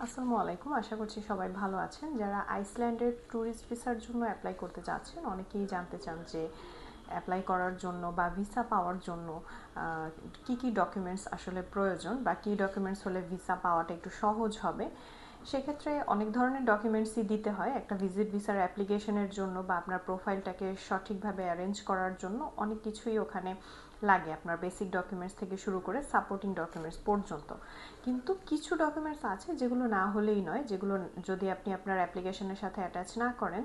আসসালামু আলাইকুম। আশা করছি সবাই ভালো আছেন। যারা আইসল্যান্ডের ট্যুরিস্ট ভিসার জন্য অ্যাপ্লাই করতে যাচ্ছেন, অনেকেই জানতে চান যে অ্যাপ্লাই করার জন্য বা ভিসা পাওয়ার জন্য কি কি ডকুমেন্টস আসলে প্রয়োজন বা কী ডকুমেন্টস হলে ভিসা পাওয়াটা একটু সহজ হবে। সেক্ষেত্রে অনেক ধরনের ডকুমেন্টসই দিতে হয় একটা ভিজিট ভিসার অ্যাপ্লিকেশনের জন্য বা আপনার প্রোফাইলটাকে সঠিকভাবে অ্যারেঞ্জ করার জন্য অনেক কিছুই ওখানে লাগে, আপনার বেসিক ডকুমেন্টস থেকে শুরু করে সাপোর্টিং ডকুমেন্টস পর্যন্ত। কিন্তু কিছু ডকুমেন্টস আছে যেগুলো না হলেই নয়, যেগুলো যদি আপনি আপনার অ্যাপ্লিকেশনের সাথে অ্যাটাচ না করেন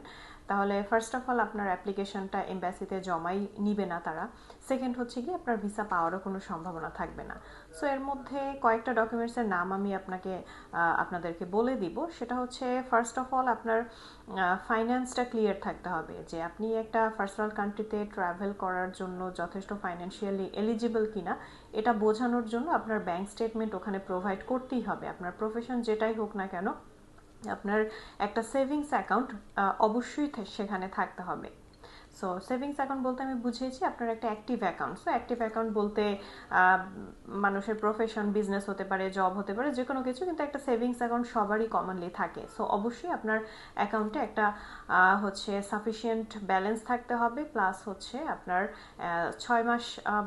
তাহলে ফার্স্ট অফ অল আপনার অ্যাপ্লিকেশনটা এমবাসিতে জমাই নিবে না তারা। সেকেন্ড হচ্ছে কি আপনার ভিসা পাওয়ারও কোনো সম্ভাবনা থাকবে না। সো এর মধ্যে কয়েকটা ডকুমেন্টসের নাম আমি আপনাদেরকে বলে দিব। সেটা হচ্ছে ফার্স্ট অফ অল আপনার ফাইন্যান্সটা ক্লিয়ার থাকতে হবে, যে আপনি একটা ফার্স্ট ওয়ার্ল্ড কান্ট্রিতে ট্রাভেল করার জন্য যথেষ্ট ফাইন্যান্সিয়ালি এলিজিবল কিনা এটা বোঝানোর জন্য আপনার ব্যাংক স্টেটমেন্ট ওখানে প্রোভাইড করতেই হবে। আপনার প্রফেশন যেটাই হোক না কেন, আপনার একটা সেভিংস অ্যাকাউন্ট অবশ্যই সেখানে থাকতে হবে। সো সেভিংস অ্যাকাউন্ট বলতে আমি বুঝিয়েছি আপনার একটা active account. So active account বলতে মানুষের প্রফেশন, বিজনেস হতে পারে, জব হতে পারে, যে কোনো কিছু, কিন্তু একটা সেভিংস অ্যাকাউন্ট সবারই কমনলি থাকে। সো অবশ্যই আপনার অ্যাকাউন্টে একটা হচ্ছে সাফিসিয়েন্ট ব্যালেন্স থাকতে হবে, প্লাস হচ্ছে আপনার 6 মাস,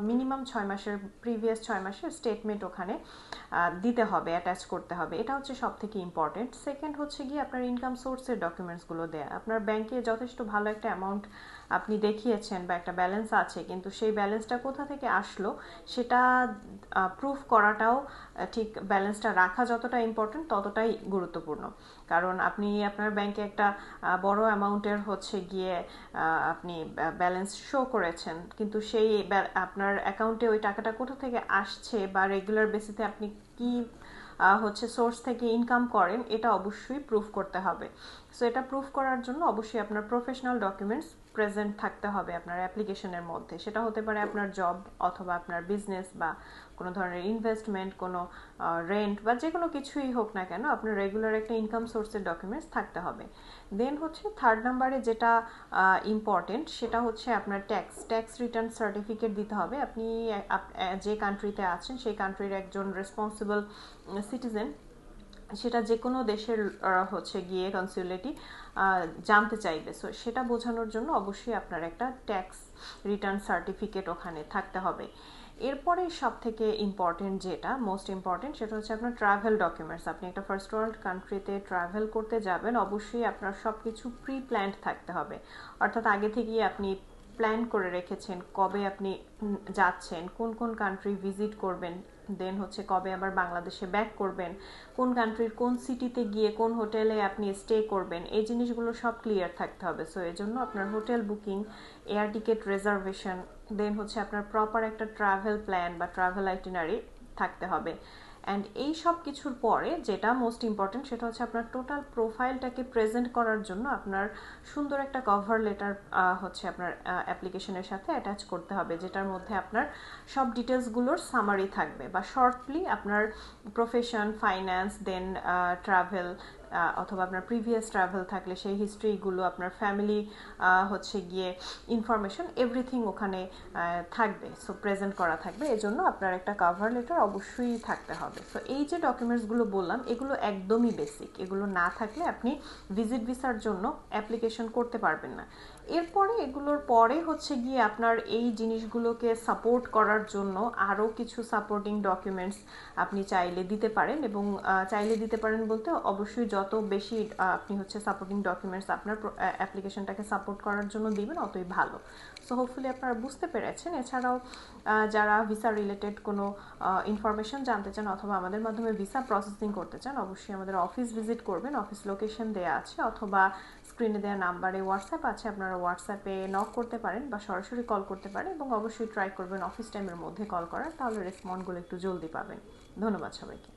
মিনিমাম 6 মাসের, প্রিভিয়াস 6 মাসের স্টেটমেন্ট ওখানে দিতে হবে, অ্যাটাচ করতে হবে। এটা হচ্ছে সব থেকে ইম্পর্টেন্ট। সেকেন্ড হচ্ছে গিয়ে আপনার ইনকাম সোর্সের ডকুমেন্টসগুলো দেয়া। আপনার ব্যাংকে যথেষ্ট ভালো একটা অ্যামাউন্ট আপনি দেখিয়েছেন বা একটা ব্যালেন্স আছে, কিন্তু সেই ব্যালেন্সটা কোথা থেকে আসলো সেটা প্রুফ করাটাও ঠিক, ব্যালেন্সটা রাখা যতটা ইম্পর্টেন্ট ততটাই গুরুত্বপূর্ণ। কারণ আপনি আপনার ব্যাংকে একটা বড় অ্যামাউন্টের হচ্ছে গিয়ে আপনি ব্যালেন্স শো করেছেন, কিন্তু সেই আপনার অ্যাকাউন্টে ওই টাকাটা কোথা থেকে আসছে বা রেগুলার বেসিসে আপনি কি হচ্ছে সোর্স থেকে ইনকাম করেন, এটা অবশ্যই প্রুফ করতে হবে। সো এটা প্রুফ করার জন্য অবশ্যই আপনার প্রফেশনাল ডকুমেন্টস প্রেজেন্ট থাকতে হবে আপনার অ্যাপ্লিকেশনের মধ্যে। সেটা হতে পারে আপনার জব অথবা আপনার বিজনেস বা কোনো ধরনের ইনভেস্টমেন্ট, কোনো রেন্ট বা যে কোনো কিছুই হোক না কেন, আপনার রেগুলার একটা ইনকাম সোর্সের ডকুমেন্টস থাকতে হবে। দেন হচ্ছে থার্ড নাম্বারে যেটা ইম্পর্টেন্ট সেটা হচ্ছে আপনার ট্যাক্স রিটার্ন সার্টিফিকেট দিতে হবে। আপনি যে কান্ট্রিতে আছেন সেই কান্ট্রির একজন রেসপন্সিবল সিটিজেন, সেটা যে কোনো দেশের হচ্ছে গিয়ে কনসুলেটি জানতে চাইবে। সো সেটা বোঝানোর জন্য অবশ্যই আপনার একটা ট্যাক্স রিটার্ন সার্টিফিকেট ওখানে থাকতে হবে। এরপরে সব থেকে ইম্পর্টেন্ট, যেটা মোস্ট ইম্পর্টেন্ট, সেটা হচ্ছে আপনার ট্রাভেল ডকুমেন্টস। আপনি একটা ফার্স্ট ওয়ার্ল্ড কান্ট্রিতে ট্রাভেল করতে যাবেন, অবশ্যই আপনার সব কিছু প্রি প্ল্যান্ড থাকতে হবে। অর্থাৎ আগে থেকেই আপনি প্ল্যান করে রেখেছেন কবে আপনি যাচ্ছেন, কোন কোন কান্ট্রি ভিজিট করবেন, দেন হচ্ছে কবে আবার বাংলাদেশে ব্যাক করবেন, কোন কান্ট্রির কোন সিটিতে গিয়ে কোন হোটেলে আপনি স্টে করবেন, এই জিনিসগুলো সব ক্লিয়ার থাকতে হবে। সো এই জন্য আপনার hotel booking, air ticket reservation, then হচ্ছে আপনার প্রপার একটা ট্রাভেল প্ল্যান বা ট্রাভেল আইটিনারি থাকতে হবে। অ্যান্ড এই সব কিছুর পরে যেটা মোস্ট ইম্পর্টেন্ট সেটা হচ্ছে আপনার টোটাল প্রোফাইলটাকে প্রেজেন্ট করার জন্য আপনার সুন্দর একটা কভার লেটার হচ্ছে আপনার অ্যাপ্লিকেশনের সাথে অ্যাটাচ করতে হবে, যেটার মধ্যে আপনার সব ডিটেলসগুলোর সামারি থাকবে, বা শর্টলি আপনার প্রফেশন, ফাইন্যান্স, দেন ট্রাভেল অথবা আপনার প্রিভিয়াস ট্রাভেল থাকলে সেই হিস্ট্রিগুলো, আপনার ফ্যামিলি হচ্ছে গিয়ে ইনফরমেশন, এভরিথিং ওখানে থাকবে। সো প্রেজেন্ট করা থাকবে, এজন্য আপনার একটা কভার লেটার অবশ্যই থাকতে হবে। সো এই যে ডকুমেন্টসগুলো বললাম এগুলো একদমই বেসিক, এগুলো না থাকলে আপনি ভিজিট ভিসার জন্য অ্যাপ্লিকেশন করতে পারবেন না। এরপরে এগুলোর পরে হচ্ছে গিয়ে আপনার এই জিনিসগুলোকে সাপোর্ট করার জন্য আরও কিছু সাপোর্টিং ডকুমেন্টস আপনি চাইলে দিতে পারেন, এবং চাইলে দিতে পারেন বলতে অবশ্যই যত বেশি আপনি হচ্ছে সাপোর্টিং ডকুমেন্টস আপনার অ্যাপ্লিকেশনটাকে সাপোর্ট করার জন্য দিবেন অতই ভালো। সো হোপফুলি আপনারা বুঝতে পেরেছেন। এছাড়াও যারা ভিসা রিলেটেড কোনো ইনফরমেশন জানতে চান অথবা আমাদের মাধ্যমে ভিসা প্রসেসিং করতে চান, অবশ্যই আমাদের অফিস ভিজিট করবেন। অফিস লোকেশন দেওয়া আছে অথবা স্ক্রিনে দেওয়া নাম্বারে হোয়াটসঅ্যাপ আছে, আপনারা হোয়াটসঅ্যাপে নক করতে পারেন বা সরাসরি কল করতে পারেন, এবং অবশ্যই ট্রাই করবেন অফিস টাইমের মধ্যে কল করার, তাহলে রেসপন্ডগুলো একটু জলদি পাবেন। ধন্যবাদ সবাইকে।